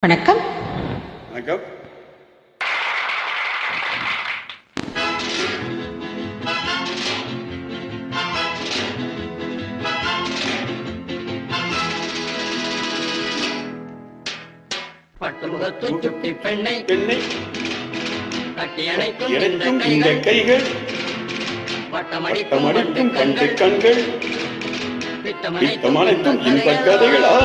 வணக்கம். வணக்கம். பட்டுமுகத்துச் சுட்டி பெண்ணை கட்டி இணைக்கும் அணைக்கும் இந்த கைகள் வட்டமடிக்கும் கண்டு கண்கள் பித்தமனைத்தும் இன்பக் கதைகளா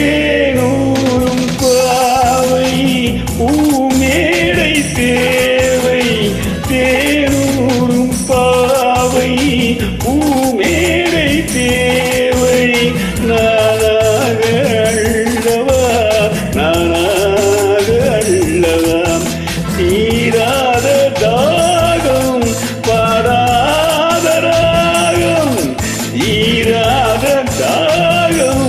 தேனூரும் பாவை பூமேடை தேவை தேனூரும் பாவை பூமேடை தேவை நானாக அள்ளவா தீராத தாகம் பாடாத ராகம் தீராத தாகம்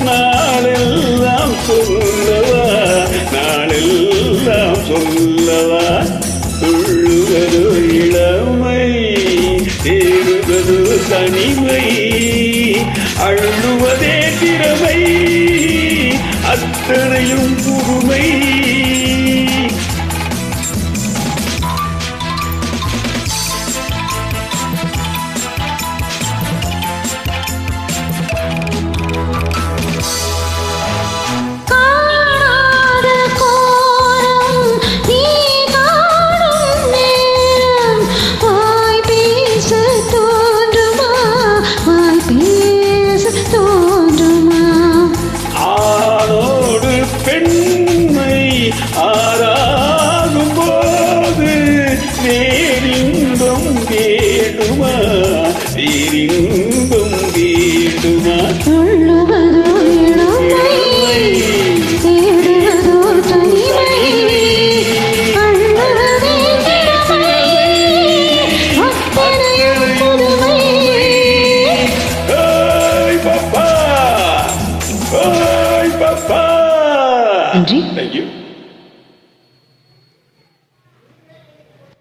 நாளெல்லாம் சொல்லவா துள்ளுவதோ இளமை தேடுவதோ தனிமை அள்ளுவதே திறமை அத்தனையும் புதுமை ஆராகும் போது வேறின்பம் வேண்டுமா